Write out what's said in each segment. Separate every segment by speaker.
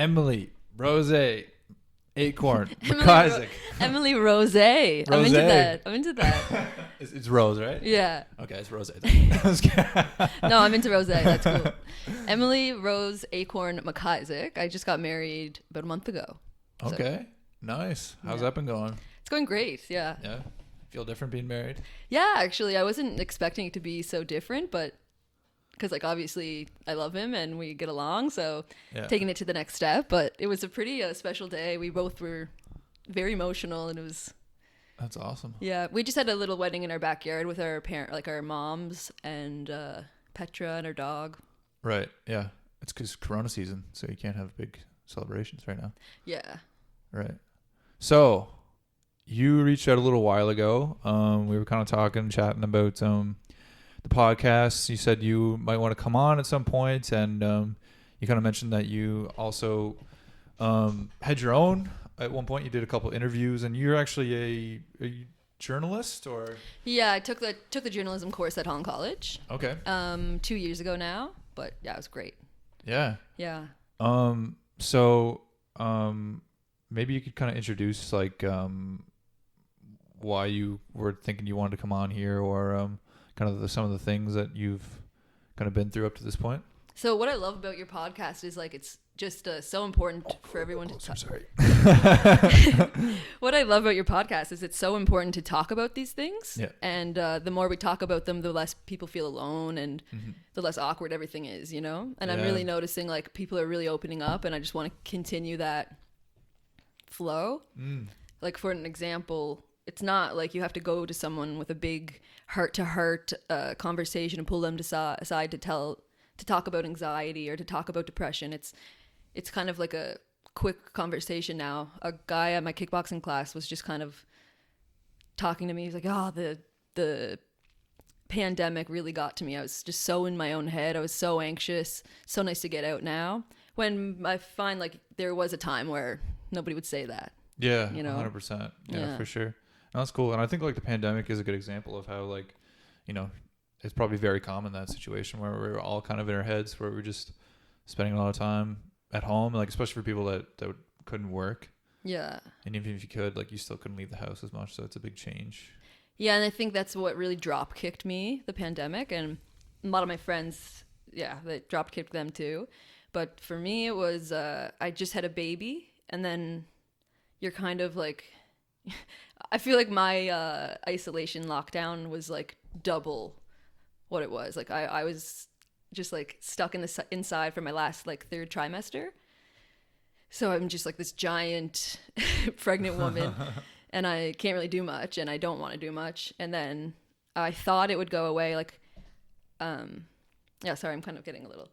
Speaker 1: Emily, Rose, Acorn, MacIsaac.
Speaker 2: Emily Rose. I'm into that.
Speaker 1: It's Rose, right?
Speaker 2: Yeah.
Speaker 1: Okay, it's Rose.
Speaker 2: No, I'm into Rose. That's cool. Emily Rose Acorn MacIsaac. I just got married about a month ago.
Speaker 1: Okay, nice. How's that been going?
Speaker 2: It's going great. Yeah.
Speaker 1: Yeah. Feel different being married?
Speaker 2: Yeah, actually, I wasn't expecting it to be so different, but because like obviously I love him and we get along, so taking it to the next step. But it was a pretty special day. We both were very emotional, and it was.
Speaker 1: That's awesome.
Speaker 2: Yeah, we just had a little wedding in our backyard with our our moms and Petra and our dog.
Speaker 1: Right. Yeah. It's because Corona season, so you can't have big celebrations right now.
Speaker 2: Yeah.
Speaker 1: Right. So, you reached out a little while ago. We were kind of chatting about the podcast. You said you might want to come on at some point, and you kind of mentioned that you also had your own. At one point, you did a couple interviews, and you're actually a journalist, or? Yeah,
Speaker 2: I took the journalism course at Holland College.
Speaker 1: Okay.
Speaker 2: 2 years ago now, but yeah, it was great.
Speaker 1: Yeah.
Speaker 2: Yeah.
Speaker 1: So, maybe you could kind of introduce like why you were thinking you wanted to come on here, or kind of some of the things that you've kind of been through up to this point.
Speaker 2: So what I love about your podcast is like it's just so important for everyone to talk.
Speaker 1: Sorry.
Speaker 2: What I love about your podcast is it's so important to talk about these things.
Speaker 1: Yeah.
Speaker 2: And the more we talk about them, the less people feel alone, and the less awkward everything is, you know? And I'm really noticing like people are really opening up, and I just want to continue that flow. Like for an example, it's not like you have to go to someone with a big heart-to-heart conversation and pull them aside to talk about anxiety or to talk about depression. It's kind of like a quick conversation now. A guy at my kickboxing class was just kind of talking to me. He's like, "Oh, the pandemic really got to me. I was just so in my own head. I was so anxious. So nice to get out now." When I find like there was a time where nobody would say that.
Speaker 1: Yeah,
Speaker 2: you know,
Speaker 1: 100%. Yeah, for sure. No, that's cool. And I think like the pandemic is a good example of how like, you know, it's probably very common, that situation where we're all kind of in our heads, where we're just spending a lot of time at home, like especially for people that couldn't work.
Speaker 2: Yeah.
Speaker 1: And even if you could, like you still couldn't leave the house as much. So it's a big change.
Speaker 2: Yeah. And I think that's what really drop kicked me, the pandemic. And a lot of my friends, that drop kicked them too. But for me, it was, I just had a baby, and then you're kind of like, I feel like my isolation lockdown was like double what it was. Like I was just like stuck inside for my last like third trimester. So I'm just like this giant pregnant woman, and I can't really do much, and I don't want to do much. And then I thought it would go away. Like, sorry, I'm kind of getting a little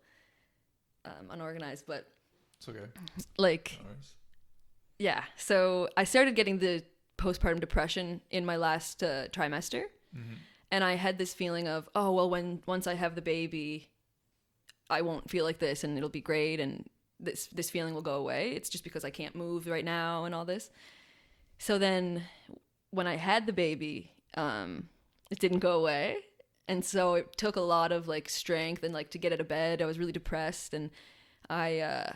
Speaker 2: unorganized, but
Speaker 1: it's okay.
Speaker 2: Like, yeah. So I started getting the postpartum depression in my last trimester. And I had this feeling of, oh, well, once I have the baby, I won't feel like this, and it'll be great, and this feeling will go away. It's just because I can't move right now and all this. So then when I had the baby, it didn't go away. And so it took a lot of like strength and like to get out of bed. I was really depressed, and a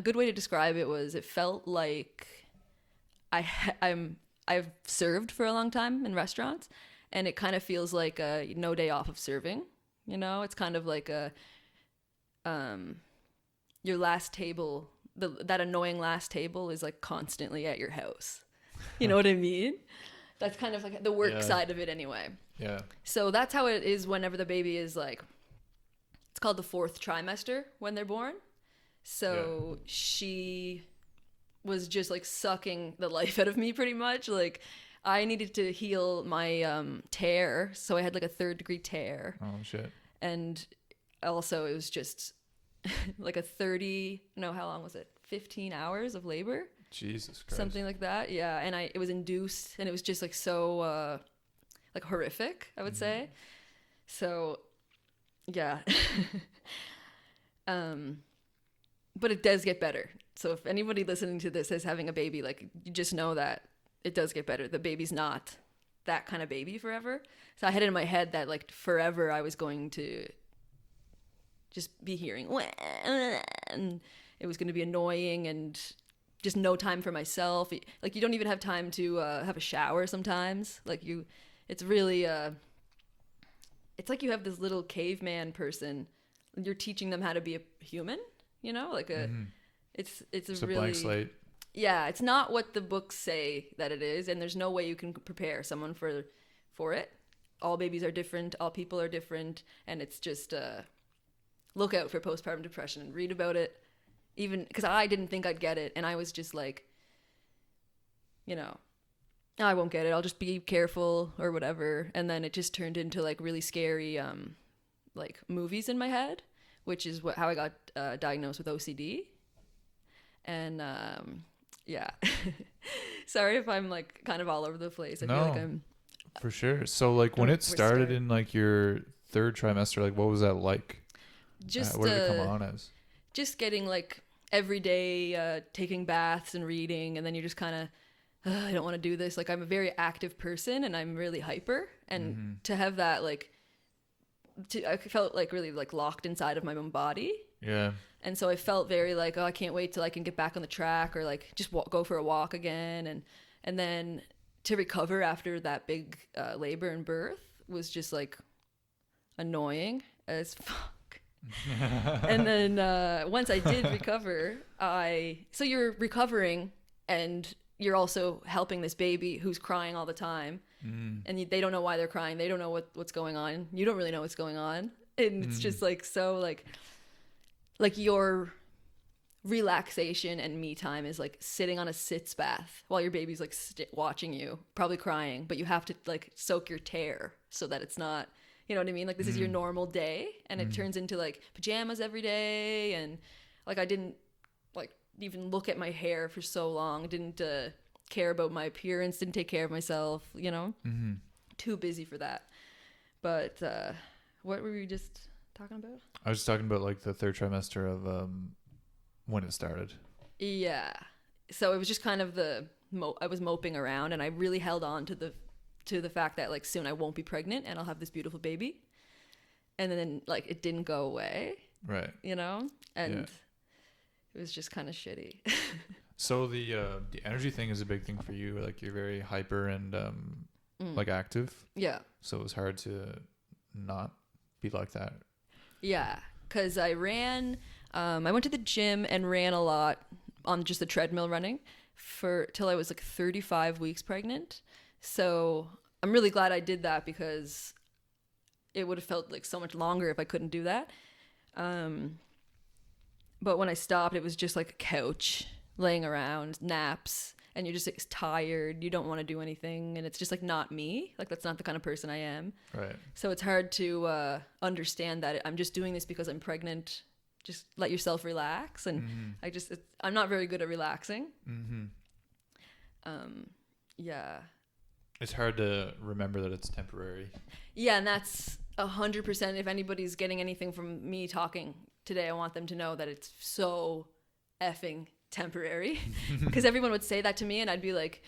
Speaker 2: good way to describe it was it felt like I've served for a long time in restaurants, and it kind of feels like a no day off of serving. You know, it's kind of like your last table, that annoying last table is like constantly at your house. You know what I mean? That's kind of like the work side of it anyway.
Speaker 1: Yeah.
Speaker 2: So that's how it is whenever the baby is like, it's called the fourth trimester when they're born. So she was just like sucking the life out of me pretty much. Like I needed to heal my tear. So I had like a 3rd-degree tear.
Speaker 1: Oh shit.
Speaker 2: And also it was just like how long was it? 15 hours of labor.
Speaker 1: Jesus Christ.
Speaker 2: Something like that. Yeah. And it was induced, and it was just like so like horrific, I would say. So yeah. But it does get better. So if anybody listening to this is having a baby, like you just know that it does get better. The baby's not that kind of baby forever. So I had it in my head that like forever I was going to just be hearing and it was going to be annoying and just no time for myself. Like you don't even have time to have a shower sometimes. Like it's really, it's like you have this little caveman person. You're teaching them how to be a human, you know, like it's
Speaker 1: It's
Speaker 2: really
Speaker 1: a blank slate.
Speaker 2: Yeah, it's not what the books say that it is, and there's no way you can prepare someone for it. All babies are different, all people are different, and it's just look out for postpartum depression and read about it. Even because I didn't think I'd get it, and I was just like, you know, I won't get it. I'll just be careful or whatever. And then it just turned into like really scary, like movies in my head, which is how I got diagnosed with OCD. And yeah, sorry if I'm like kind of all over the place. I feel like I'm
Speaker 1: for sure. So like when it started in like your third trimester, like what was that like?
Speaker 2: Just
Speaker 1: what did it come on as?
Speaker 2: Just getting like every day taking baths and reading, and then you're just kind of I don't want to do this. Like I'm a very active person and I'm really hyper, and to have that like I felt like really like locked inside of my own body.
Speaker 1: Yeah.
Speaker 2: And so I felt very like, oh, I can't wait till I can get back on the track, or like just go for a walk again. And then to recover after that big labor and birth was just like annoying as fuck. And then once I did recover, so you're recovering and you're also helping this baby who's crying all the time. And they don't know why they're crying. They don't know what's going on. You don't really know what's going on. And it's just like, so like your relaxation and me time is like sitting on a sitz bath while your baby's like watching you, probably crying, but you have to like soak your tear so that it's not, you know what I mean? Like this is your normal day, and it turns into like pajamas every day. And like I didn't like even look at my hair for so long, didn't care about my appearance, didn't take care of myself, you know? Too busy for that. But what were we just talking about?
Speaker 1: I was just talking about like the third trimester of when it started.
Speaker 2: Yeah. So it was just kind of I was moping around, and I really held on to the fact that like soon I won't be pregnant and I'll have this beautiful baby. And then like it didn't go away. Right. You know? And it was just kind of shitty.
Speaker 1: So the energy thing is a big thing for you. Like you're very hyper and like active. Yeah. So it was hard to not be like that.
Speaker 2: Yeah, because I ran, I went to the gym and ran a lot on just the treadmill running till I was like 35 weeks pregnant. So I'm really glad I did that, because it would have felt like so much longer if I couldn't do that. But when I stopped, it was just like a couch, laying around, naps, and you're just tired. You don't want to do anything, and it's just like not me. Like that's not the kind of person I am. Right. So it's hard to understand that I'm just doing this because I'm pregnant. Just let yourself relax, and I'm not very good at relaxing. Yeah.
Speaker 1: It's hard to remember that it's temporary.
Speaker 2: Yeah, and that's 100%. If anybody's getting anything from me talking today, I want them to know that it's so effing temporary, because everyone would say that to me and I'd be like,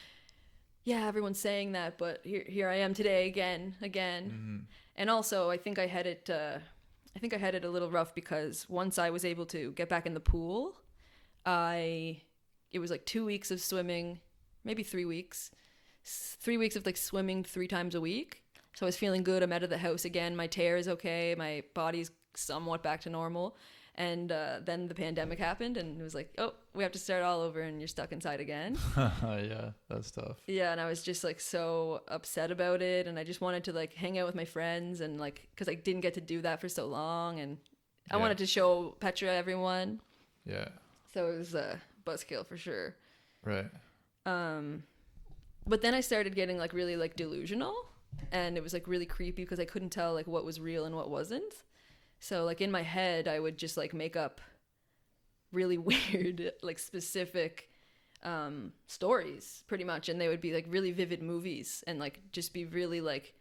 Speaker 2: yeah, everyone's saying that, but here I am today again. And also I think I had it a little rough, because once I was able to get back in the pool, it was like 2 weeks of swimming, maybe 3 weeks of like swimming 3 times a week. So I was feeling good. I'm out of the house again, my tear is okay, my body's somewhat back to normal. And then the pandemic happened, and it was like, oh, we have to start all over, and you're stuck inside again.
Speaker 1: Yeah, that's tough.
Speaker 2: Yeah, and I was just like so upset about it, and I just wanted to like hang out with my friends, and like, because I didn't get to do that for so long, and I wanted to show Petra everyone. Yeah. So it was a buzzkill for sure. Right. But then I started getting like really like delusional, and it was like really creepy because I couldn't tell like what was real and what wasn't. So like in my head, I would just like make up really weird, like specific stories pretty much. And they would be like really vivid movies, and like just be really like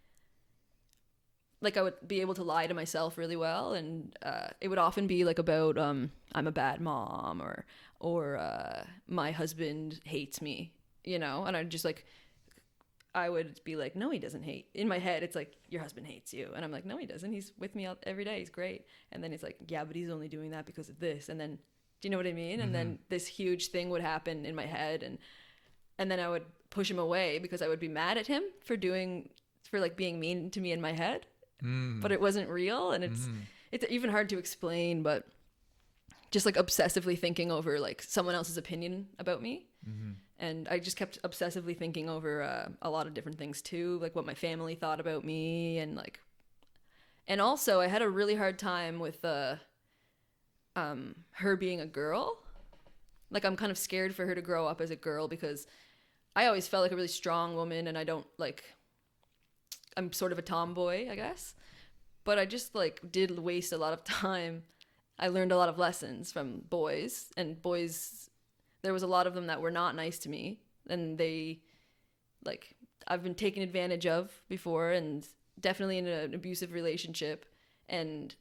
Speaker 2: I would be able to lie to myself really well. And it would often be like about I'm a bad mom, or my husband hates me, you know, and I'd just like, I would be like, no, he doesn't hate. In my head, it's like, your husband hates you. And I'm like, no, he doesn't. He's with me every day. He's great. And then it's like, yeah, but he's only doing that because of this. And then Do you know what I mean? And then this huge thing would happen in my head, and then I would push him away because I would be mad at him for like being mean to me in my head. But it wasn't real, and it's even hard to explain, but just like obsessively thinking over like someone else's opinion about me. And I just kept obsessively thinking over a lot of different things too, like what my family thought about me, and also I had a really hard time with her being a girl. Like I'm kind of scared for her to grow up as a girl because I always felt like a really strong woman, and I'm sort of a tomboy, I guess. But I just like did waste a lot of time. I learned a lot of lessons from boys, and boys, there was a lot of them that were not nice to me, and I've been taken advantage of before, and definitely in an abusive relationship, and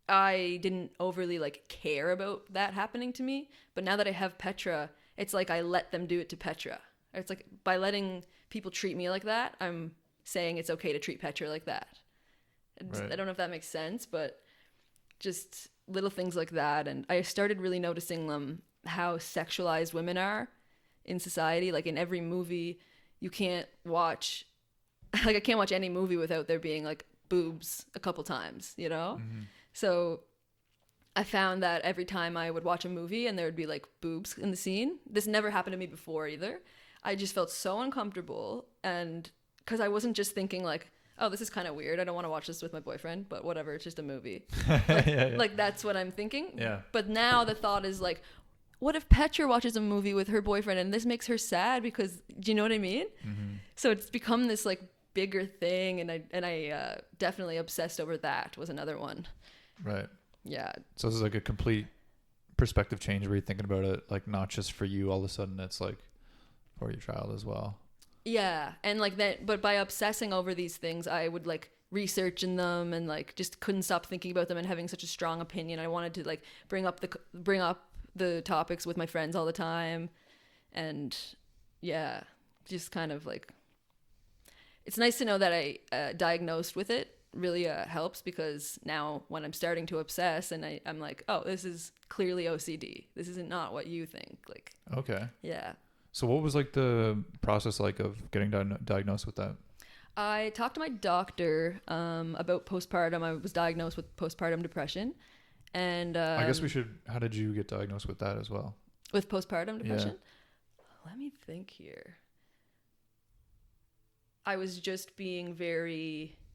Speaker 2: I didn't overly like care about that happening to me. But now that I have Petra, it's like I let them do it to Petra. It's like by letting people treat me like that, I'm saying it's okay to treat Petra like that. Right. I don't know if that makes sense, but just little things like that. And I started really noticing how sexualized women are in society. Like in every movie, you can't watch, like I can't watch any movie without there being like boobs a couple times, you know? So I found that every time I would watch a movie and there would be like boobs in the scene, this never happened to me before either. I just felt so uncomfortable, and because I wasn't just thinking like, oh, this is kind of weird, I don't want to watch this with my boyfriend, but whatever, it's just a movie. Like that's what I'm thinking.
Speaker 1: Yeah.
Speaker 2: But now the thought is like, what if Petra watches a movie with her boyfriend and this makes her sad because, do you know what I mean? So it's become this like bigger thing, and I definitely obsessed over that was another one.
Speaker 1: Right.
Speaker 2: Yeah.
Speaker 1: So this is like a complete perspective change where you're thinking about it, like not just for you, all of a sudden it's like for your child as well.
Speaker 2: Yeah. And like that, but by obsessing over these things, I would like research in them and like just couldn't stop thinking about them and having such a strong opinion. I wanted to like bring up the topics with my friends all the time. And yeah, just kind of like, it's nice to know that I diagnosed with it really helps, because now when I'm starting to obsess and I'm like, oh, this is clearly OCD. This isn't not what you think. Like,
Speaker 1: okay.
Speaker 2: Yeah.
Speaker 1: So what was like the process like of getting diagnosed with that?
Speaker 2: I talked to my doctor about postpartum. I was diagnosed with postpartum depression. And
Speaker 1: I guess how did you get diagnosed with that as well?
Speaker 2: With postpartum depression?
Speaker 1: Yeah.
Speaker 2: Let me think here. I was just being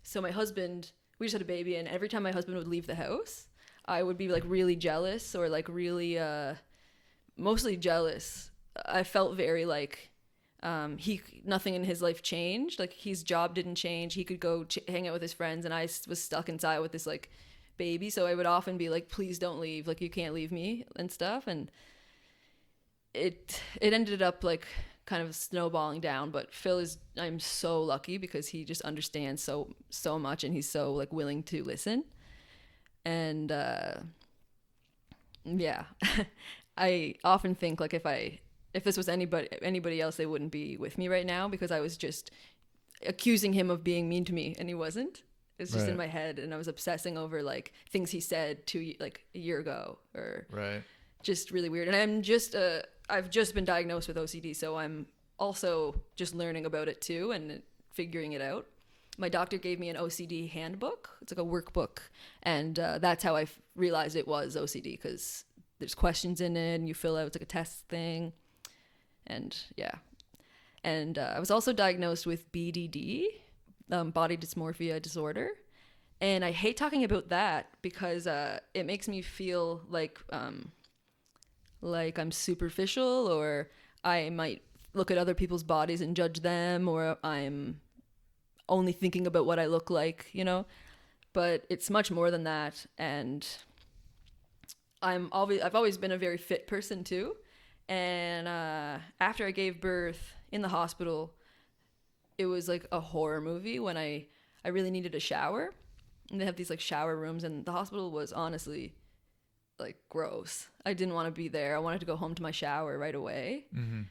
Speaker 2: so my husband, we just had a baby, and every time my husband would leave the house, I would be like really jealous, or like really, mostly jealous. I felt very like, nothing in his life changed. Like his job didn't change. He could go hang out with his friends, and I was stuck inside with this like baby. So I would often be like, please don't leave. Like you can't leave me and stuff. And it ended up like kind of snowballing down. But I'm so lucky because he just understands so much, and he's so like willing to listen. And yeah, I often think like if this was anybody else, they wouldn't be with me right now, because I was just accusing him of being mean to me, and he wasn't. It's just in my head, and I was obsessing over like things he said like a year ago, or just really weird. And I've just been diagnosed with OCD, so I'm also just learning about it too and figuring it out. My doctor gave me an OCD handbook. It's like a workbook, and that's how I realized it was OCD, because there's questions in it, and you fill out, it's like a test thing. And yeah. And I was also diagnosed with BDD, body dysmorphia disorder. And I hate talking about that because it makes me feel like I'm superficial, or I might look at other people's bodies and judge them, or I'm only thinking about what I look like, you know? But it's much more than that. And I've always been a very fit person too. And after I gave birth in the hospital, it was like a horror movie when I really needed a shower. And they have these like shower rooms, and the hospital was honestly like gross. I didn't want to be there. I wanted to go home to my shower right away. Mm-hmm.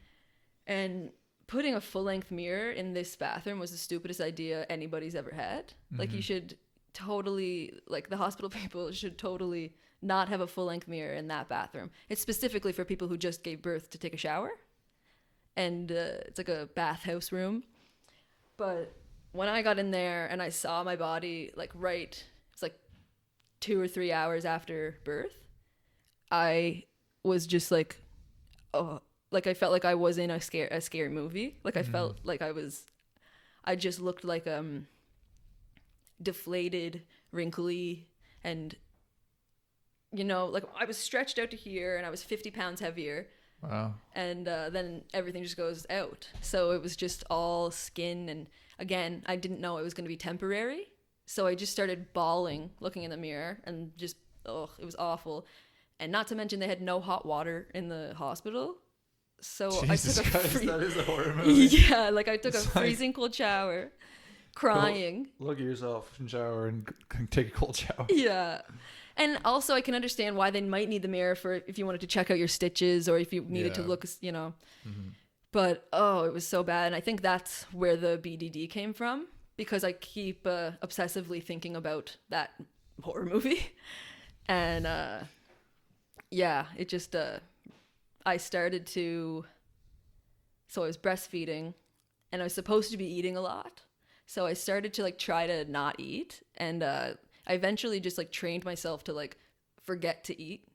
Speaker 2: And putting a full-length mirror in this bathroom was the stupidest idea anybody's ever had. Mm-hmm. Like you should totally, like the hospital people should totally not have a full-length mirror in that bathroom. It's specifically for people who just gave birth to take a shower. And it's like a bathhouse room. But when I got in there and I saw my body, like it's like 2 or 3 hours after birth, I was just like, oh, like I felt like I was in a scary movie. Like I felt like I just looked like deflated, wrinkly, and like I was stretched out to here and I was 50 pounds heavier.
Speaker 1: Wow.
Speaker 2: And then everything just goes out. So it was just all skin. And again, I didn't know it was going to be temporary. So I just started bawling, looking in the mirror, and just, it was awful. And not to mention they had no hot water in the hospital. So
Speaker 1: Jesus
Speaker 2: I took
Speaker 1: Christ, that is a horror movie.
Speaker 2: Yeah, like I took a freezing cold shower, crying.
Speaker 1: Look at yourself in the shower and take a cold shower.
Speaker 2: Yeah. And also I can understand why they might need the mirror for if you wanted to check out your stitches or if you needed to look, But, it was so bad. And I think that's where the BDD came from, because I keep obsessively thinking about that horror movie. And, it just, I started to, so I was breastfeeding and I was supposed to be eating a lot. So I started to like try to not eat. And, I eventually just like trained myself to like forget to eat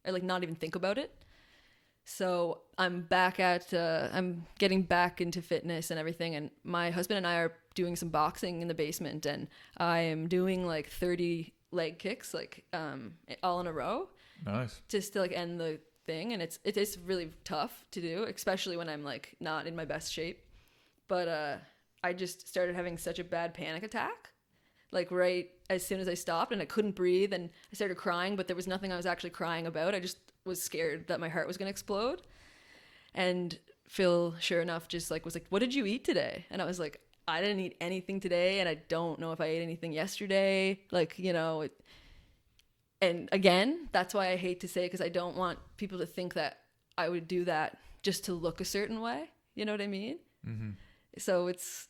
Speaker 2: or like not even think about it. So I'm getting back into fitness and everything. And my husband and I are doing some boxing in the basement, and I am doing like 30 leg kicks, like all in a row.
Speaker 1: Nice.
Speaker 2: Just to like end the thing. And it is really tough to do, especially when I'm like not in my best shape. But I just started having such a bad panic attack. Like right as soon as I stopped, and I couldn't breathe, and I started crying, but there was nothing I was actually crying about. I just was scared that my heart was going to explode. And Phil, sure enough, just like was like, "What did you eat today?" And I was like, "I didn't eat anything today, and I don't know if I ate anything yesterday." Like, and again, that's why I hate to say it, because I don't want people to think that I would do that just to look a certain way. You know what I mean? Mm-hmm. So it's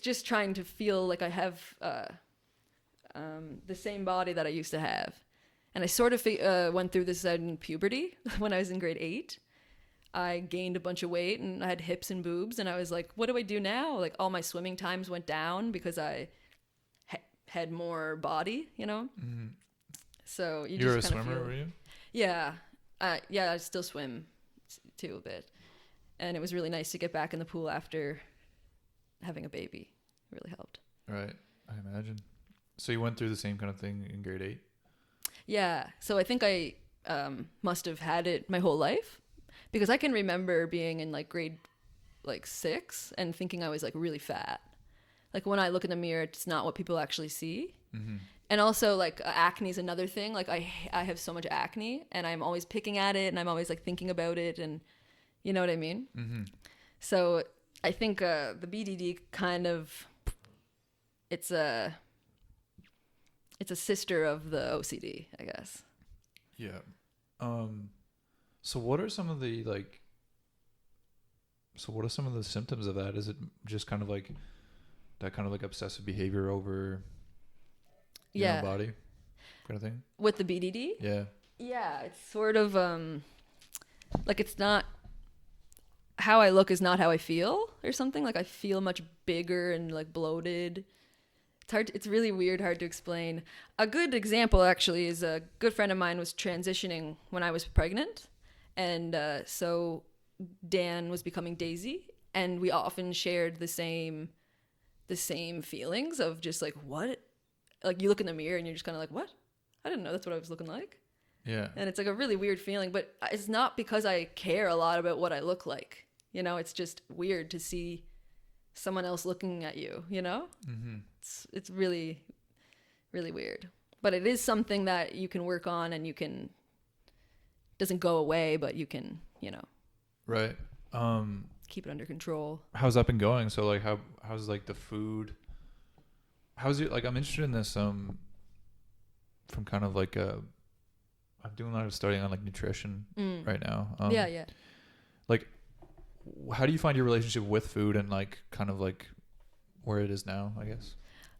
Speaker 2: just trying to feel like I have the same body that I used to have. And I sort of went through this in puberty when I was in grade 8. I gained a bunch of weight and I had hips and boobs, and I was like, what do I do now? Like all my swimming times went down because I had more body, Mm-hmm. So you were a swimmer, were you? Yeah. I still swim too a bit. And it was really nice to get back in the pool after having a baby. It really helped.
Speaker 1: Right. I imagine. So you went through the same kind of thing in grade 8?
Speaker 2: Yeah. So I think I must have had it my whole life, because I can remember being in like grade 6 and thinking I was like really fat. Like when I look in the mirror, it's not what people actually see. Mm-hmm. And also like acne is another thing. Like I have so much acne, and I'm always picking at it, and I'm always like thinking about it, and you know what I mean? Mm-hmm. So I think the BDD kind of, it's a sister of the OCD, I guess.
Speaker 1: Yeah. So what are some of the symptoms of that? Is it just kind of like that kind of like obsessive behavior over your body kind of thing?
Speaker 2: With the BDD?
Speaker 1: Yeah. Yeah,
Speaker 2: it's sort of like it's not, how I look is not how I feel or something. Like I feel much bigger and like bloated. It's really weird, hard to explain. A good example actually is a good friend of mine was transitioning when I was pregnant. And so Dan was becoming Daisy, and we often shared the same feelings of just like, what? Like you look in the mirror and you're just kind of like, what? I didn't know that's what I was looking like.
Speaker 1: Yeah.
Speaker 2: And it's like a really weird feeling, but it's not because I care a lot about what I look like. It's just weird to see someone else looking at you, Mm-hmm. It's really, really weird. But it is something that you can work on, and doesn't go away, but you can,
Speaker 1: Right.
Speaker 2: Keep it under control.
Speaker 1: How's that been going? So like how's like the food? How's it like? I'm interested in this from kind of like I'm doing a lot of studying on like nutrition right now.
Speaker 2: Yeah.
Speaker 1: Like, how do you find your relationship with food and like kind of like where it is now, I guess?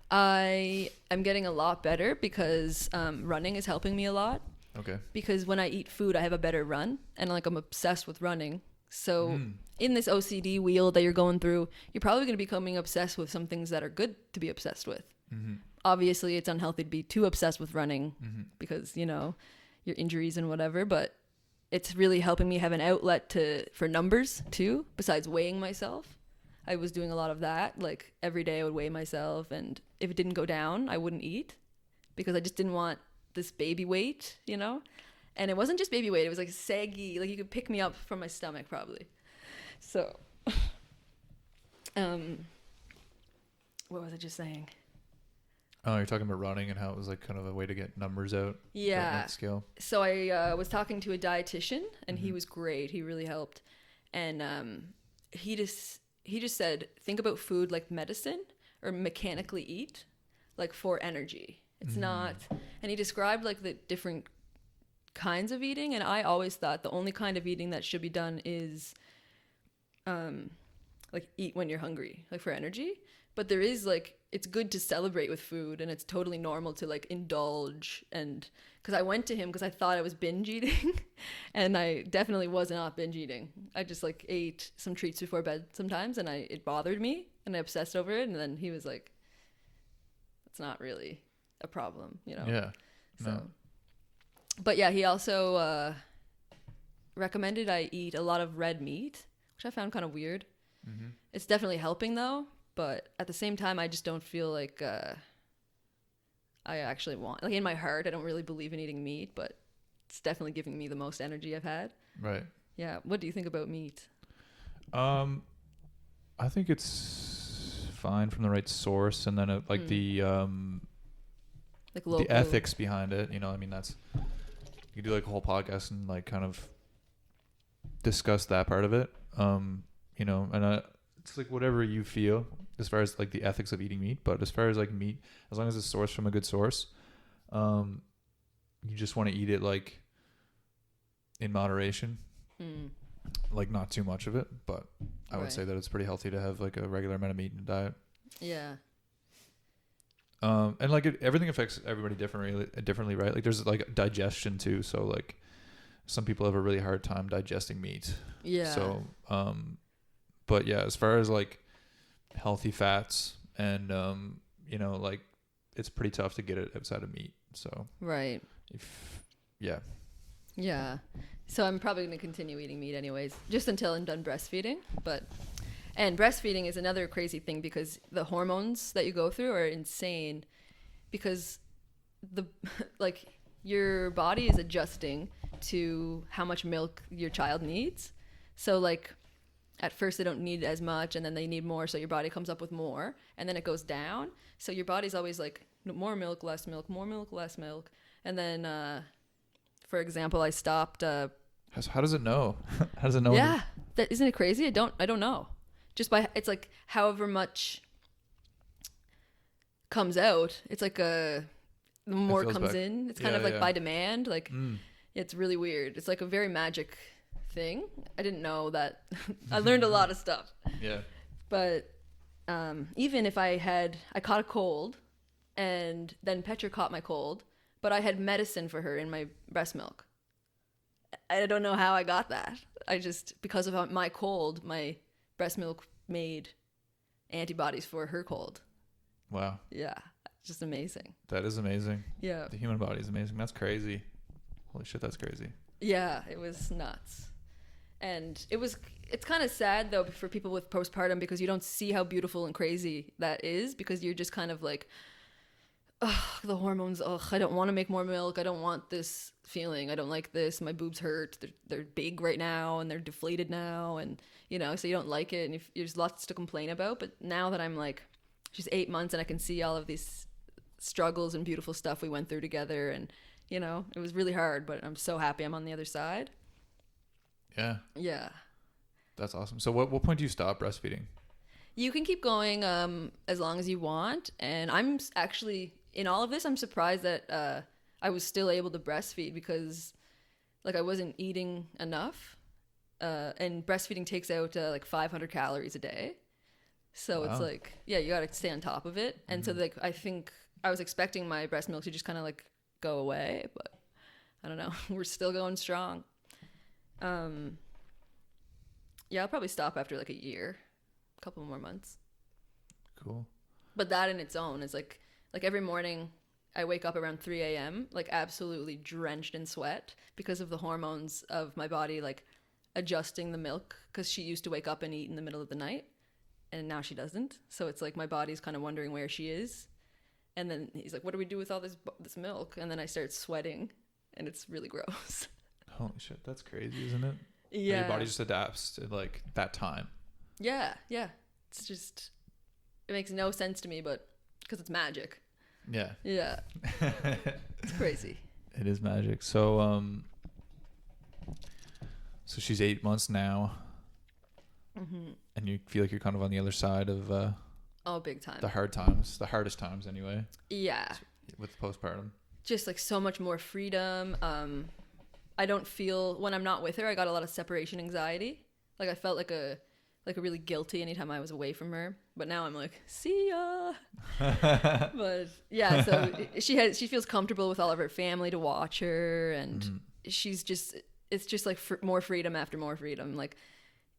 Speaker 1: I
Speaker 2: am getting a lot better because running is helping me a lot.
Speaker 1: Okay.
Speaker 2: Because when I eat food, I have a better run, and like I'm obsessed with running. So in this OCD wheel that you're going through, you're probably going to be becoming obsessed with some things that are good to be obsessed with. Obviously, it's unhealthy to be too obsessed with running because, you know, your injuries and whatever, but it's really helping me have an outlet for numbers too, besides weighing myself. I was doing a lot of that. Like every day I would weigh myself, and if it didn't go down, I wouldn't eat because I just didn't want this baby weight, you know? And it wasn't just baby weight, it was like saggy, like you could pick me up from my stomach probably. So, what was I just saying?
Speaker 1: Oh, you're talking about running and how it was like kind of a way to get numbers out.
Speaker 2: Yeah.
Speaker 1: That scale.
Speaker 2: So I was talking to a dietitian, and he was great. He really helped. And he just said, think about food like medicine, or mechanically eat, like for energy. It's not. And he described like the different kinds of eating, and I always thought the only kind of eating that should be done is like eat when you're hungry, like for energy. But there is like, it's good to celebrate with food, and it's totally normal to like indulge. And because I went to him because I thought I was binge eating and I definitely was not binge eating. I just like ate some treats before bed sometimes, and it bothered me, and I obsessed over it. And then he was like, it's not really a problem, you know?
Speaker 1: Yeah.
Speaker 2: So,
Speaker 1: No.
Speaker 2: but yeah, he also recommended I eat a lot of red meat, which I found kind of weird. It's definitely helping though, but at the same time, I just don't feel like I actually want, like in my heart, I don't really believe in eating meat, but it's definitely giving me the most energy I've had.
Speaker 1: Right.
Speaker 2: Yeah. What do you think about meat?
Speaker 1: I think it's fine from the right source, and then like the
Speaker 2: Like local.
Speaker 1: the ethics behind it. You know, I mean, that's, you could do like a whole podcast and like kind of discuss that part of it. You know, and it's like whatever you feel as far as like the ethics of eating meat, but as far as like meat, as long as it's sourced from a good source, you just want to eat it like in moderation, like not too much of it, but I would say that it's pretty healthy to have like a regular amount of meat in a diet.
Speaker 2: Yeah.
Speaker 1: And like everything affects everybody differently, right? Like there's like digestion too. So like some people have a really hard time digesting meat.
Speaker 2: Yeah.
Speaker 1: So, but yeah, as far as like healthy fats and, you know, like it's pretty tough to get it outside of meat. So,
Speaker 2: right.
Speaker 1: Yeah.
Speaker 2: So I'm probably going to continue eating meat anyways, just until I'm done breastfeeding. And breastfeeding is another crazy thing because the hormones that you go through are insane, because like your body is adjusting to how much milk your child needs. So like at first they don't need as much, and then they need more, so your body comes up with more, and then it goes down. So your body's always like more milk, less milk, more milk, less milk. And then for example, I stopped
Speaker 1: how does it know? How does it know?
Speaker 2: Yeah. Isn't it crazy? I don't know. Just by, it's like however much comes out, it's like the more comes in, it's kind of like by demand. Like it's really weird. It's like a very magic thing. I didn't know that. I learned a lot of stuff.
Speaker 1: Yeah.
Speaker 2: But even if I caught a cold, and then Petra caught my cold, but I had medicine for her in my breast milk. I don't know how I got that. Because of my cold, my breast milk made antibodies for her cold.
Speaker 1: Wow.
Speaker 2: Yeah. Just amazing.
Speaker 1: That is amazing.
Speaker 2: Yeah.
Speaker 1: The human body is amazing. That's crazy. Holy shit, that's crazy.
Speaker 2: Yeah, it was nuts. And it's kind of sad though for people with postpartum, because you don't see how beautiful and crazy that is, because you're just kind of like, ugh, the hormones, I don't want to make more milk. I don't want this feeling. I don't like this. My boobs hurt. They're big right now, and they're deflated now. And, you know, so you don't like it, and there's lots to complain about. But now that I'm like, she's 8 months, and I can see all of these struggles and beautiful stuff we went through together. And, you know, it was really hard, but I'm so happy I'm on the other side.
Speaker 1: Yeah.
Speaker 2: Yeah.
Speaker 1: That's awesome. So what point do you stop breastfeeding?
Speaker 2: You can keep going as long as you want. And I'm actually, in all of this, I'm surprised that I was still able to breastfeed, because like I wasn't eating enough. And breastfeeding takes out like 500 calories a day. So It's like, yeah, you got to stay on top of it. And so like, I think I was expecting my breast milk to just kind of like go away, but I don't know. We're still going strong. Yeah, I'll probably stop after like a year, a couple more months.
Speaker 1: Cool.
Speaker 2: But that in its own is like every morning I wake up around 3 a.m. like absolutely drenched in sweat because of the hormones of my body like adjusting the milk, because she used to wake up and eat in the middle of the night and now she doesn't. So it's like my body's kind of wondering where she is. And then he's like, what do we do with all this milk? And then I start sweating and it's really gross.
Speaker 1: Holy shit, that's crazy, isn't it?
Speaker 2: Yeah.
Speaker 1: Your body just adapts to like that time.
Speaker 2: Yeah. It's just, it makes no sense to me, but because it's magic.
Speaker 1: Yeah.
Speaker 2: Yeah. It's crazy.
Speaker 1: It is magic. So so she's 8 months now.
Speaker 2: Mm-hmm.
Speaker 1: And you feel like you're kind of on the other side of
Speaker 2: oh, big time.
Speaker 1: the hardest times anyway.
Speaker 2: Yeah.
Speaker 1: With postpartum.
Speaker 2: Just like so much more freedom. I don't feel, when I'm not with her, I got a lot of separation anxiety. Like I felt like a really guilty anytime I was away from her. But now I'm like, see ya. But yeah, so she feels comfortable with all of her family to watch her, and she's just, it's just like more freedom after more freedom. Like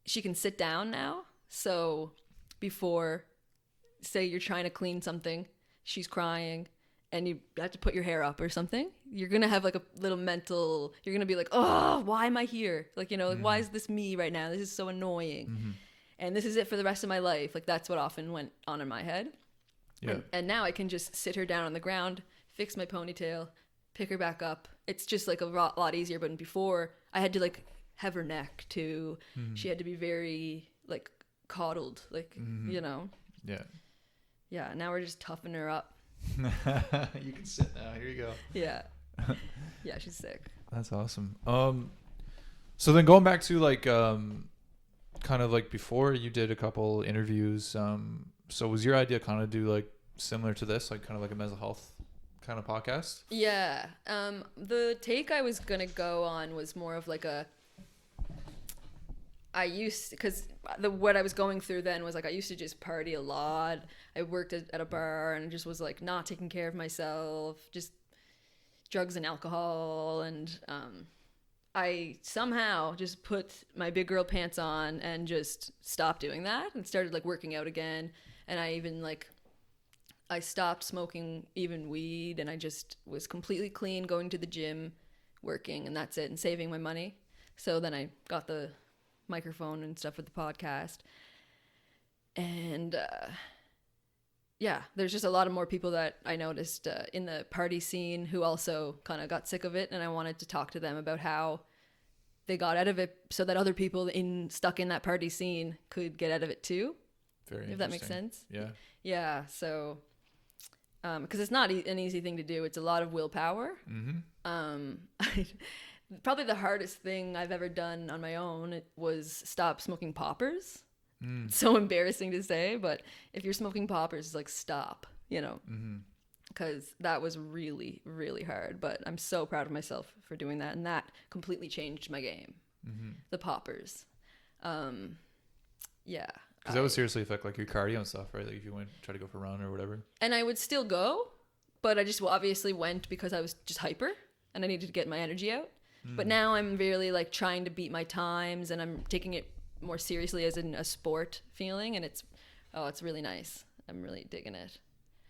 Speaker 2: she can sit down now. So before, say you're trying to clean something, she's crying, and you have to put your hair up or something, you're going to have like a little mental, you're going to be like, oh, why am I here? Like, you know, like, why is this me right now? This is so annoying. And this is it for the rest of my life. Like, that's what often went on in my head.
Speaker 1: Yeah.
Speaker 2: And now I can just sit her down on the ground, fix my ponytail, pick her back up. It's just like a lot easier. But before, I had to like have her neck too. She had to be very like coddled, like, you know.
Speaker 1: Yeah.
Speaker 2: Yeah, now we're just toughing her up.
Speaker 1: You can sit now. Here you go.
Speaker 2: Yeah. Yeah, she's sick.
Speaker 1: That's awesome. So then going back to like kind of like before, you did a couple interviews. So was your idea kind of do like similar to this, like kind of like a mental health kind of podcast?
Speaker 2: Yeah. The take I was gonna go on was more of like because what I was going through then was like I used to just party a lot. I worked at a bar and just was like not taking care of myself, just drugs and alcohol. And I somehow just put my big girl pants on and just stopped doing that and started like working out again. And I even like, I stopped smoking even weed, and I just was completely clean, going to the gym, working, and that's it, and saving my money. So then I got the microphone and stuff for the podcast. And yeah, there's just a lot of more people that I noticed in the party scene who also kind of got sick of it, and I wanted to talk to them about how they got out of it so that other people stuck in that party scene could get out of it too.
Speaker 1: Very
Speaker 2: if that makes sense.
Speaker 1: Yeah.
Speaker 2: So because it's not an easy thing to do. It's a lot of willpower. Probably the hardest thing I've ever done on my own was stop smoking poppers. It's so embarrassing to say, but if you're smoking poppers, it's like stop, you know, because that was really, really hard. But I'm so proud of myself for doing that, and that completely changed my game. The poppers. Yeah.
Speaker 1: Because that would seriously affect like your cardio and stuff, right? Like if you went try to go for a run or whatever.
Speaker 2: And I would still go, but I just obviously went because I was just hyper and I needed to get my energy out. But now I'm really like trying to beat my times, and I'm taking it more seriously as in a sport feeling, and it's really nice. I'm really digging it.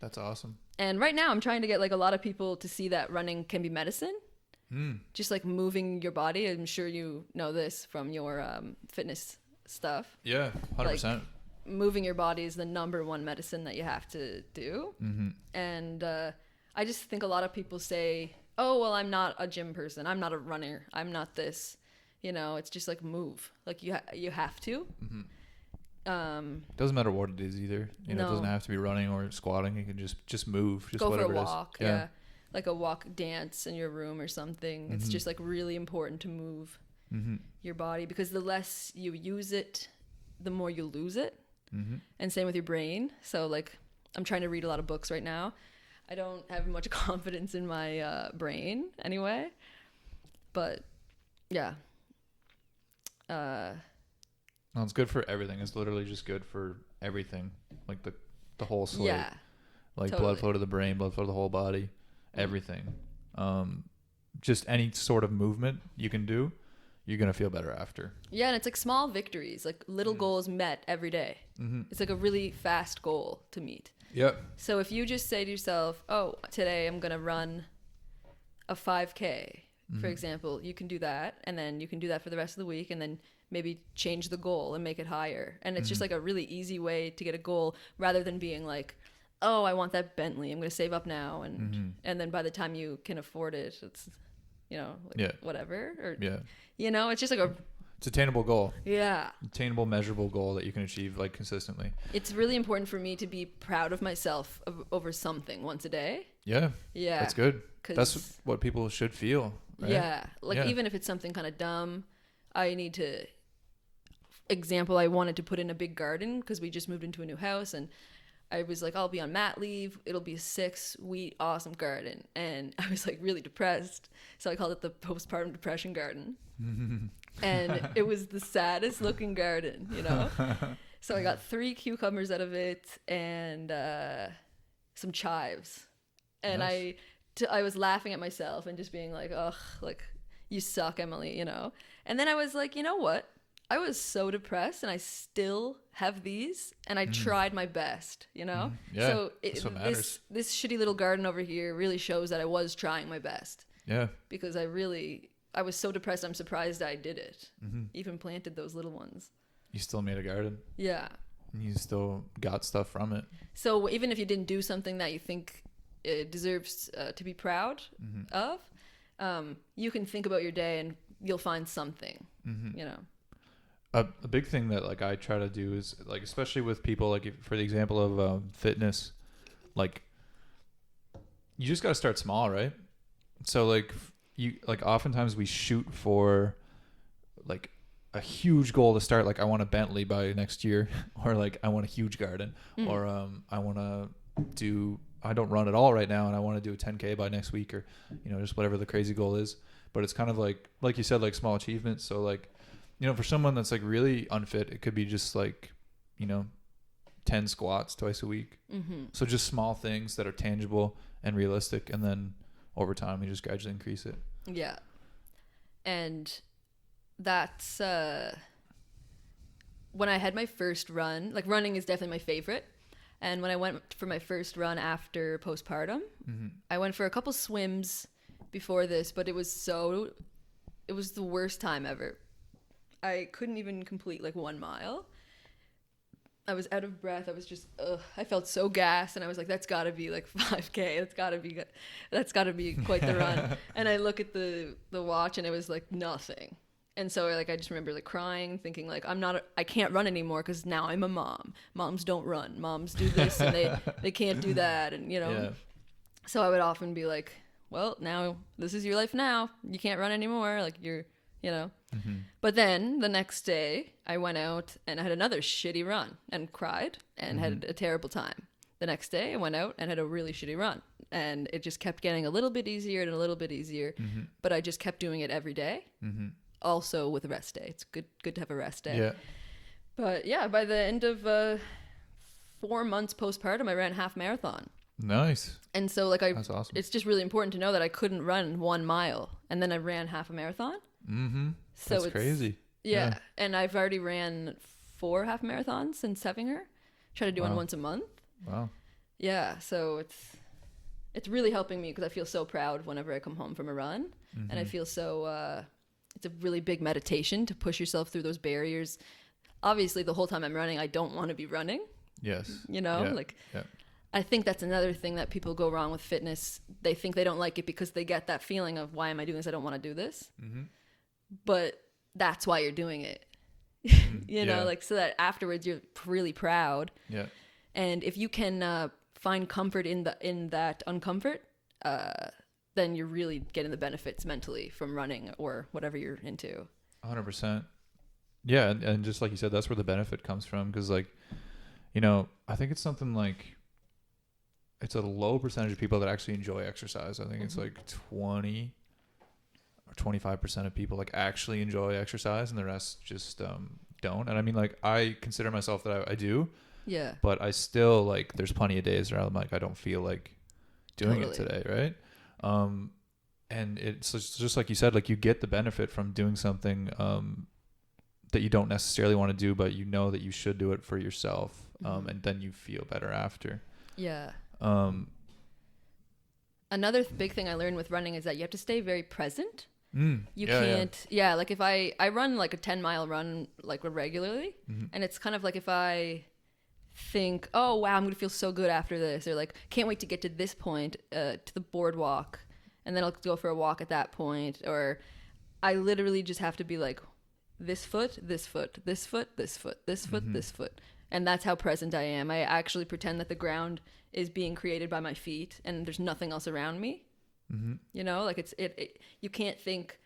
Speaker 1: That's awesome.
Speaker 2: And right now I'm trying to get like a lot of people to see that running can be medicine. Just like moving your body. I'm sure you know this from your fitness stuff.
Speaker 1: Yeah, 100%.
Speaker 2: Like, moving your body is the number one medicine that you have to do. And I just think a lot of people say, oh, well, I'm not a gym person, I'm not a runner, I'm not this, you know. It's just like move, like you have to.
Speaker 1: Doesn't matter what it is either, you know. It doesn't have to be running or squatting. You can just move, just
Speaker 2: go
Speaker 1: whatever
Speaker 2: for a walk.
Speaker 1: it is. Yeah.
Speaker 2: Like a walk dance in your room or something. It's just like really important to move your body, because the less you use it, the more you lose it. And same with your brain. So like I'm trying to read a lot of books right now. I don't have much confidence in my brain anyway, but yeah.
Speaker 1: No, it's good for everything. It's literally just good for everything, like the whole slate.
Speaker 2: Yeah,
Speaker 1: like
Speaker 2: totally.
Speaker 1: blood flow to the brain, blood flow to the whole body, everything. just any sort of movement you can do, you're going to feel better after.
Speaker 2: Yeah, and it's like small victories, like little goals met every day. It's like a really fast goal to meet.
Speaker 1: Yep.
Speaker 2: So if you just say to yourself, oh, today I'm going to run a 5K, for example, you can do that. And then you can do that for the rest of the week, and then maybe change the goal and make it higher. And it's just like a really easy way to get a goal, rather than being like, oh, I want that Bentley, I'm going to save up now. And then by the time you can afford it, it's, you know, like whatever. Or, you know, it's just like
Speaker 1: it's an attainable goal.
Speaker 2: Yeah.
Speaker 1: Attainable, measurable goal that you can achieve like consistently.
Speaker 2: It's really important for me to be proud of myself over something once a day.
Speaker 1: Yeah. Yeah. That's good. That's what people should feel. Right?
Speaker 2: Yeah. Like even if it's something kind of dumb, I need to, I wanted to put in a big garden because we just moved into a new house, and I was like, I'll be on mat leave. It'll be a 6-week awesome garden. And I was like really depressed. So I called it the Postpartum Depression garden. And it was the saddest looking garden, you know? So I got 3 cucumbers out of it and some chives. And nice. I was laughing at myself and just being like, ugh, like, you suck, Emily, you know? And then I was like, you know what? I was so depressed, and I still have these, and I tried my best, you know?
Speaker 1: Yeah,
Speaker 2: so
Speaker 1: that's what matters.
Speaker 2: This shitty little garden over here really shows that I was trying my best.
Speaker 1: Yeah.
Speaker 2: Because I was so depressed, I'm surprised I did it. Even planted those little ones.
Speaker 1: You still made a garden.
Speaker 2: Yeah.
Speaker 1: And you still got stuff from it.
Speaker 2: So even if you didn't do something that you think it deserves to be proud of, you can think about your day and you'll find something, you know?
Speaker 1: A big thing that like I try to do is like, especially with people, like for the example of fitness, like you just got to start small, right? So like oftentimes we shoot for like a huge goal to start. Like I want a Bentley by next year, or like I want a huge garden, or I don't run at all right now and I want to do a 10K by next week, or, you know, just whatever the crazy goal is. But it's kind of like you said, like small achievements. So like, you know, for someone that's like really unfit, it could be just like, you know, 10 squats twice a week. So just small things that are tangible and realistic. And then over time, you just gradually increase it.
Speaker 2: Yeah. And that's, when I had my first run, like running is definitely my favorite. And when I went for my first run after postpartum, I went for a couple swims before this, but it was the worst time ever. I couldn't even complete like 1 mile. I was out of breath. I was just, I felt so gassed, and I was like, that's gotta be like 5K. That's gotta be quite the run. And I look at the watch, and it was like nothing. And so like, I just remember like crying, thinking like, I can't run anymore because now I'm a mom. Moms don't run. Moms do this and they can't do that. And, you know, yeah. So I would often be like, well, now this is your life now. You can't run anymore. Like you're, you know. But then the next day I went out and I had another shitty run and cried and had a terrible time. The next day I went out and had a really shitty run, and it just kept getting a little bit easier and a little bit easier. But I just kept doing it every day. Also with a rest day. It's good to have a rest day. Yeah. But yeah, by the end of 4 months postpartum, I ran half marathon.
Speaker 1: Nice.
Speaker 2: And so like
Speaker 1: that's awesome.
Speaker 2: It's just really important to know that I couldn't run 1 mile, and then I ran half a marathon. So
Speaker 1: that's crazy.
Speaker 2: Yeah. And I've already ran 4 half marathons since having her. Try to do one once a month.
Speaker 1: Wow.
Speaker 2: Yeah. So it's really helping me because I feel so proud whenever I come home from a run, and I feel so. It's a really big meditation to push yourself through those barriers. Obviously, the whole time I'm running, I don't want to be running.
Speaker 1: Yes.
Speaker 2: You know, I think that's another thing that people go wrong with fitness. They think they don't like it because they get that feeling of, why am I doing this? I don't want to do this. But that's why you're doing it. You know, like, so that afterwards you're really proud. Yeah. And if you can find comfort in that uncomfort, then you're really getting the benefits mentally from running or whatever you're into.
Speaker 1: 100%. Yeah. And just like you said, that's where the benefit comes from. Cause like, you know, I think it's something like, it's a low percentage of people that actually enjoy exercise. I think it's like 20 or 25% of people like actually enjoy exercise, and the rest just don't. And I mean, like, I consider myself that I do. Yeah. But I still, like, there's plenty of days where I'm like, I don't feel like doing it today, right? and it's just like you said, like you get the benefit from doing something that you don't necessarily want to do, but you know that you should do it for yourself, and then you feel better after.
Speaker 2: Yeah. Another big thing I learned with running is that you have to stay very present. You can't, like if I run like a 10-mile run like regularly, and it's kind of like if I think, oh wow, I'm gonna feel so good after this, or like can't wait to get to this point, to the boardwalk, and then I'll go for a walk at that point, or I literally just have to be like this foot, this foot, this foot, this foot, this foot, this foot, and that's how present I am. I actually pretend that the ground is being created by my feet and there's nothing else around me. You know, like it's you can't think,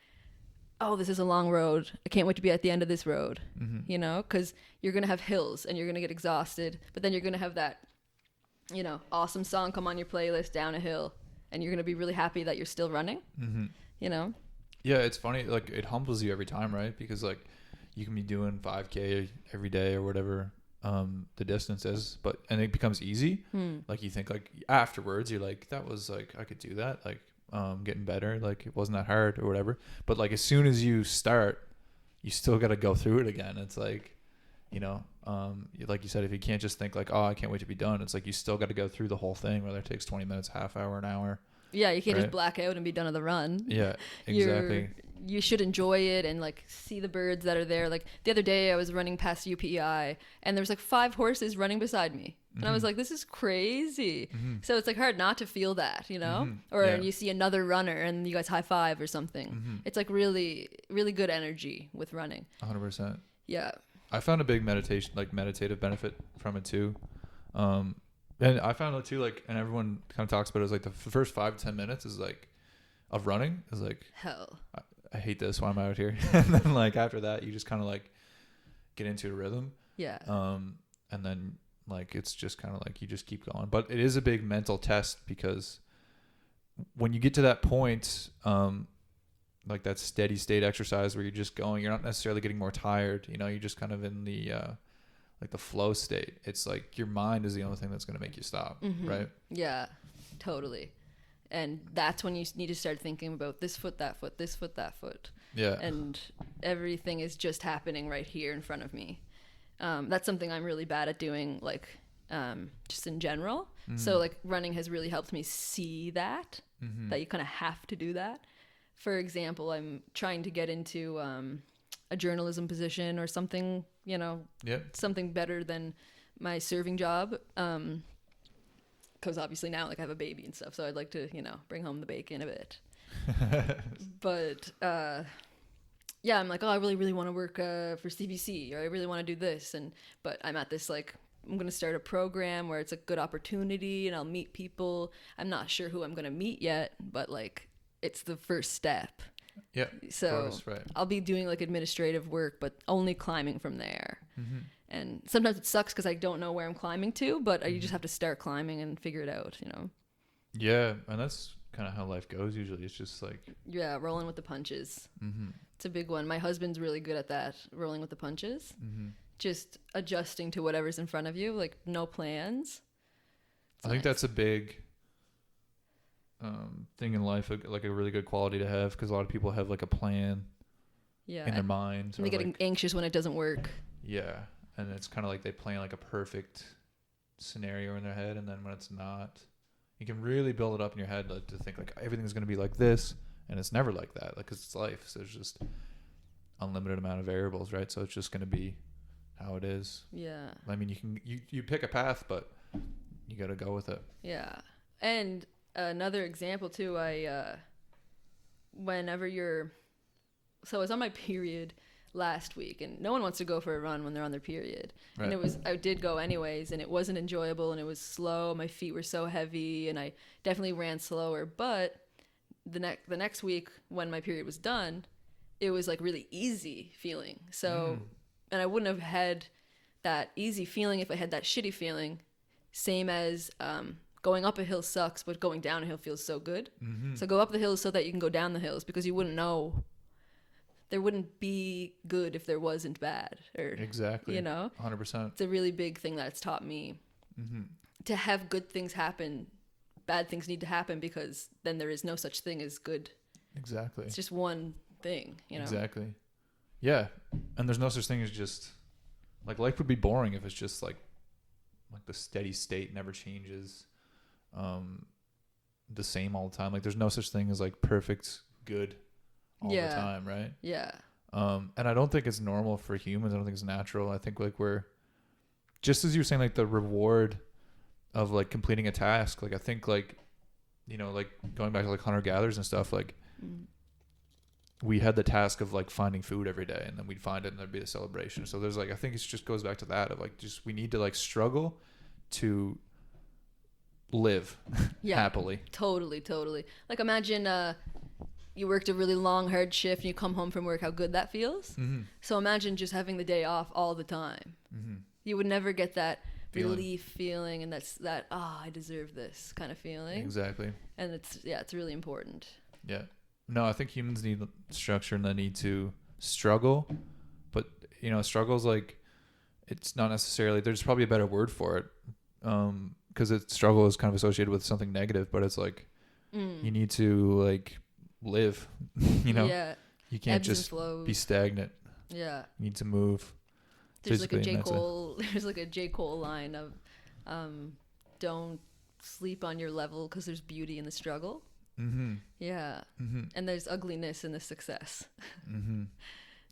Speaker 2: oh, this is a long road, I can't wait to be at the end of this road. You know, because you're gonna have hills and you're gonna get exhausted, but then you're gonna have that, you know, awesome song come on your playlist down a hill, and you're gonna be really happy that you're still running. You know.
Speaker 1: Yeah, it's funny, like it humbles you every time, right? Because like you can be doing 5K every day or whatever the distance is, and it becomes easy. Like you think like afterwards you're like, that was like, I could do that, like getting better, like it wasn't that hard or whatever. But like as soon as you start, you still got to go through it again. It's like, you know, like you said, if you can't just think like, oh, I can't wait to be done, it's like you still got to go through the whole thing, whether it takes 20 minutes, half hour, an hour.
Speaker 2: Yeah, you can't just black out and be done on the run.
Speaker 1: Yeah, exactly.
Speaker 2: You should enjoy it and like see the birds that are there. Like the other day I was running past UPEI and there was like 5 horses running beside me. And I was like, this is crazy. So it's like hard not to feel that, you know? Or you see another runner and you guys high five or something. It's like really, really good energy with running.
Speaker 1: 100%.
Speaker 2: Yeah.
Speaker 1: I found a big meditative benefit from it too. And I found it too, like, and everyone kind of talks about it, is like the first 5 to 10 minutes is like of running is like,
Speaker 2: hell.
Speaker 1: I hate this. Why am I out here? And then like after that, you just kind of like get into a rhythm. Yeah. And then like it's just kind of like you just keep going. But it is a big mental test because when you get to that point, like that steady state exercise where you're just going, you're not necessarily getting more tired. You know, you're just kind of in the like the flow state. It's like your mind is the only thing that's going to make you stop, right?
Speaker 2: Yeah, totally. And that's when you need to start thinking about this foot, that foot, this foot, that foot. Yeah. And everything is just happening right here in front of me. That's something I'm really bad at doing, like just in general. So like running has really helped me see that you kind of have to do that. For example, I'm trying to get into a journalism position or something, you know, something better than my serving job. Because obviously now like I have a baby and stuff, so I'd like to, you know, bring home the bacon a bit. But yeah, I'm like, oh, I really, really want to work for CBC, or I really want to do this. But I'm at this like, I'm going to start a program where it's a good opportunity and I'll meet people. I'm not sure who I'm going to meet yet, but like it's the first step. Yeah. So of course, right. I'll be doing like administrative work, but only climbing from there. And sometimes it sucks because I don't know where I'm climbing to, but you just have to start climbing and figure it out, you know?
Speaker 1: Yeah. And that's kind of how life goes usually. It's just like...
Speaker 2: Yeah, rolling with the punches. It's a big one. My husband's really good at that, rolling with the punches. Just adjusting to whatever's in front of you, like no plans.
Speaker 1: I think that's a big thing in life, like a really good quality to have, because a lot of people have like a plan in their mind.
Speaker 2: And they get anxious when it doesn't work.
Speaker 1: Yeah. And it's kind of like they plan like a perfect scenario in their head, and then when it's not, you can really build it up in your head to think like everything's going to be like this, and it's never like that, like, because it's life, so there's just unlimited amount of variables, right? So it's just going to be how it is. Yeah. I mean, you pick a path, but you got to go with it.
Speaker 2: Yeah. And another example too, whenever so I was on my period last week, and no one wants to go for a run when they're on their period. Right. And I did go anyways, and it wasn't enjoyable, and it was slow. My feet were so heavy, and I definitely ran slower. But the next week when my period was done, it was like really easy feeling. So, and I wouldn't have had that easy feeling if I had that shitty feeling. Same as going up a hill sucks, but going down a hill feels so good. So go up the hills so that you can go down the hills, because you wouldn't know. There wouldn't be good if there wasn't bad. Or, exactly. You know?
Speaker 1: 100%.
Speaker 2: It's a really big thing that's taught me. To have good things happen, bad things need to happen, because then there is no such thing as good.
Speaker 1: Exactly.
Speaker 2: It's just one thing, you know?
Speaker 1: Exactly. Yeah. And there's no such thing as just like life would be boring if it's just like the steady state never changes, the same all the time. Like there's no such thing as like perfect good all the time, right?
Speaker 2: Yeah.
Speaker 1: And I don't think it's normal for humans. I don't think it's natural. I think like we're just as you were saying, like the reward of like completing a task. Like I think like, you know, like going back to like hunter gatherers and stuff, like we had the task of like finding food every day, and then we'd find it and there'd be a celebration. So there's like, I think it just goes back to that of like, just, we need to like struggle to live happily.
Speaker 2: Totally. Like imagine, you worked a really long, hard shift and you come home from work, how good that feels. So imagine just having the day off all the time. You would never get that relief feeling, and that's that, I deserve this kind of feeling.
Speaker 1: Exactly.
Speaker 2: And it's really important.
Speaker 1: Yeah. No, I think humans need structure and they need to struggle. But, you know, struggle is like, it's not necessarily, there's probably a better word for it. Because struggle is kind of associated with something negative, but it's like, you need to like live, you know?
Speaker 2: Yeah.
Speaker 1: You can't just be stagnant.
Speaker 2: Yeah.
Speaker 1: You need to move.
Speaker 2: There's like a J. Cole line of, don't sleep on your level because there's beauty in the struggle. Yeah. And there's ugliness in the success.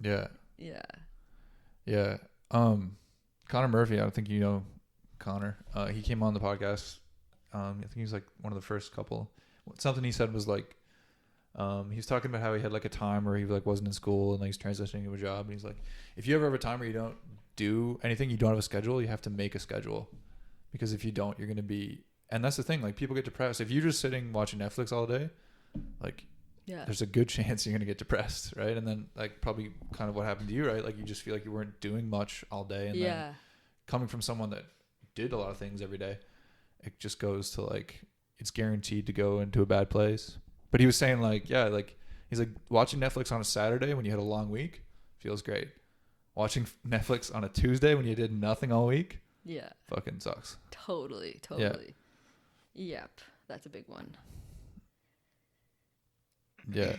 Speaker 1: Yeah.
Speaker 2: Yeah.
Speaker 1: Yeah. Connor Murphy, I don't think you know Connor. He came on the podcast. I think he was like one of the first couple. Something he said was like, he was talking about how he had like a time where he like wasn't in school and like he's transitioning to a job, and he's like, if you ever have a time where you don't do anything, you don't have a schedule, you have to make a schedule, because if you don't, you're going to be, and that's the thing, like people get depressed if you're just sitting watching Netflix all day, like there's a good chance you're going to get depressed, right? And then like probably kind of what happened to you, right? Like you just feel like you weren't doing much all day, and then coming from someone that did a lot of things every day, it just goes to like, it's guaranteed to go into a bad place. But he was saying like, yeah, like he's like, watching Netflix on a Saturday when you had a long week feels great. Watching Netflix on a Tuesday when you did nothing all week, fucking sucks.
Speaker 2: Totally. Yep, that's a big one.
Speaker 1: Yeah.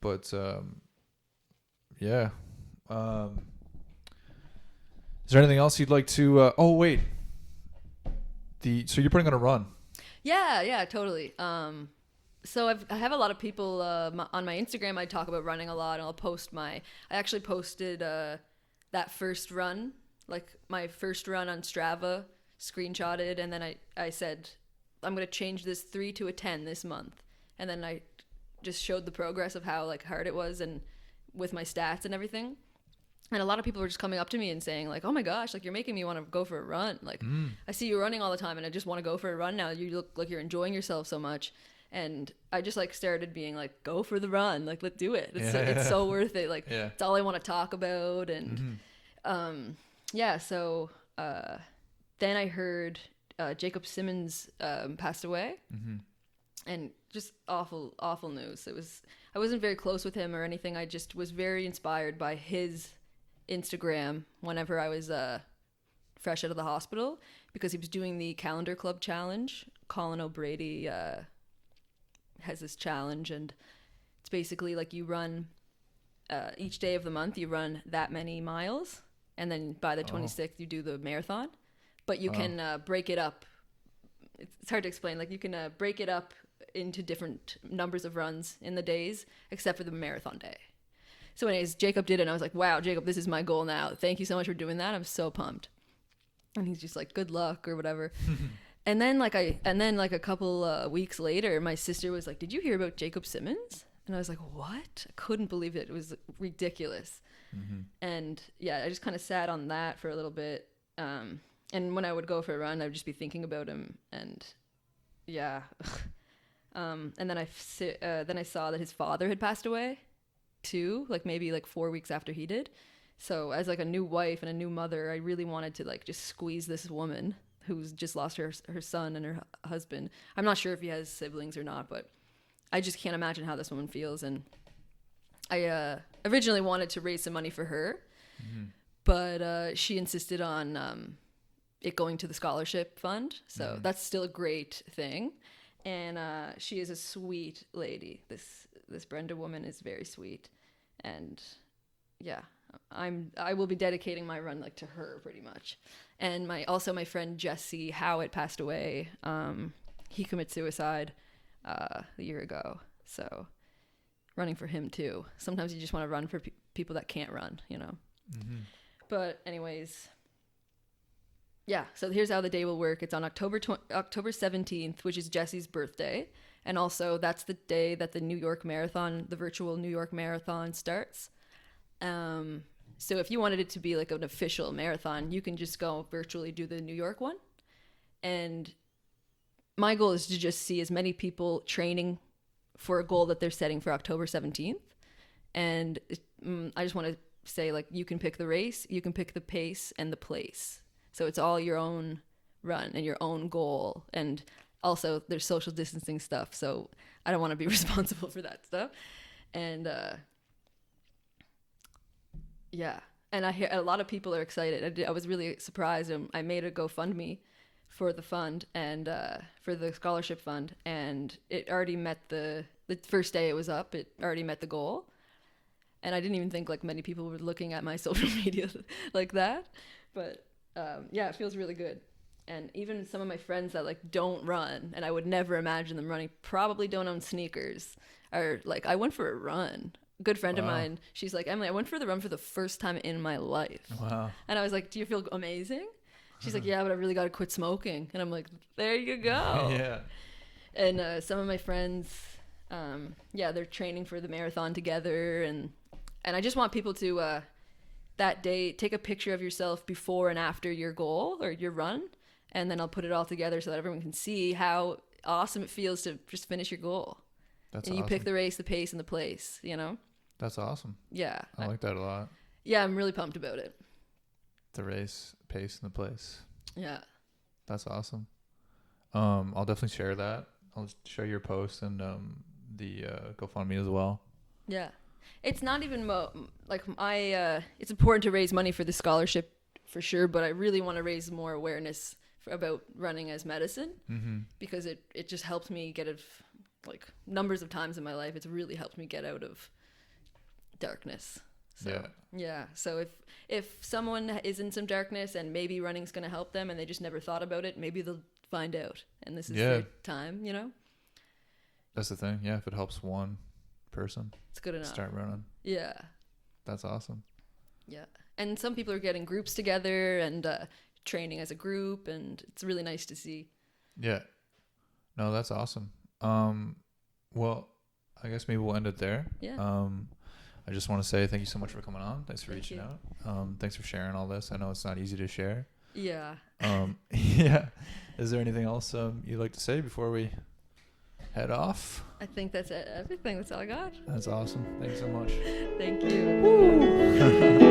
Speaker 1: But yeah. Is there anything else you'd like to? Oh wait. So you're putting on a run.
Speaker 2: Yeah, totally. So I have a lot of people on my Instagram. I talk about running a lot, and I'll post I actually posted that first run, like my first run on Strava, screenshotted, and then I said I'm gonna change this 3 to a 10 this month, and then I just showed the progress of how like hard it was and with my stats and everything. And a lot of people were just coming up to me and saying like, oh my gosh, like you're making me want to go for a run. Like I see you running all the time and I just want to go for a run now. You look like you're enjoying yourself so much. And I just like started being like, go for the run. Like, let's do it. It's so worth it. Like it's all I want to talk about. And so then I heard Jacob Simmons passed away. And just awful news. I wasn't very close with him or anything. I just was very inspired by his Instagram whenever I was fresh out of the hospital, because he was doing the Calendar Club challenge. Colin O'Brady has this challenge, and it's basically like you run each day of the month, you run that many miles, and then by the 26th you do the marathon. But you can break it up. It's hard to explain. Like you can break it up into different numbers of runs in the days, except for the marathon day. So anyways, Jacob did it, and I was like, wow, Jacob, this is my goal now. Thank you so much for doing that. I'm so pumped. And he's just like, good luck or whatever. And then like a couple weeks later, my sister was like, did you hear about Jacob Simmons? And I was like, what? I couldn't believe it. It was ridiculous. And yeah, I just kind of sat on that for a little bit. And when I would go for a run, I would just be thinking about him. And yeah. And then I saw that his father had passed away too, like maybe like 4 weeks after he did. So as like a new wife and a new mother, I really wanted to like just squeeze this woman who's just lost her son and her husband. I'm not sure if he has siblings or not, but I just can't imagine how this woman feels. And I originally wanted to raise some money for her, but she insisted on it going to the scholarship fund. So that's still a great thing. And she is a sweet lady. This Brenda woman is very sweet. And yeah, I will be dedicating my run like to her pretty much. And my friend Jesse Howatt passed away. He committed suicide a year ago. So running for him too. Sometimes you just want to run for people that can't run, you know. Mm-hmm. But anyways, yeah. So here's how the day will work. It's on October 17th, which is Jesse's birthday, and also that's the day that the New York Marathon, the virtual New York Marathon, starts. So if you wanted it to be like an official marathon, you can just go virtually do the New York one. And my goal is to just see as many people training for a goal that they're setting for October 17th. And I just want to say, like, you can pick the race, you can pick the pace and the place. So it's all your own run and your own goal. And also there's social distancing stuff. So I don't want to be responsible for that stuff. And yeah. And I hear a lot of people are excited. I was really surprised. I made a GoFundMe for the fund and for the scholarship fund. And it already met the first day it was up. It already met the goal. And I didn't even think like many people were looking at my social media like that. But yeah, it feels really good. And even some of my friends that like don't run, and I would never imagine them running, probably don't own sneakers, are like, I went for a run. A good friend of mine, she's like, Emily, I went for the run for the first time in my life. Wow. And I was like, do you feel amazing? She's like, yeah, but I really got to quit smoking. And I'm like, there you go. Yeah. And some of my friends, yeah, they're training for the marathon together. And I just want people to, that day, take a picture of yourself before and after your goal or your run. And then I'll put it all together so that everyone can see how awesome it feels to just finish your goal. That's awesome. You pick the race, the pace, and the place, you know? That's awesome. Yeah. I like that a lot. Yeah, I'm really pumped about it. The race, pace, and the place. Yeah. That's awesome. I'll definitely share that. I'll share your post and the GoFundMe as well. Yeah. It's not even it's important to raise money for the scholarship for sure, but I really want to raise more awareness about running as medicine, because it just helped me get it, like, numbers of times in my life. It's really helped me get out of darkness. So, yeah. So if someone is in some darkness and maybe running's going to help them and they just never thought about it, maybe they'll find out. And this is their time, you know? That's the thing. Yeah. If it helps one person, it's good enough. Start running. Yeah. That's awesome. Yeah. And some people are getting groups together and training as a group, and it's really nice to see. Yeah. No, that's awesome. Well, I guess maybe we'll end it there. Yeah. I just want to say thank you so much for coming on. Thanks for reaching out. Thanks for sharing all this. I know it's not easy to share. Yeah. Yeah. Is there anything else you'd like to say before we head off? I think that's everything. That's all I got. That's awesome. Thanks so much. Thank you. Woo!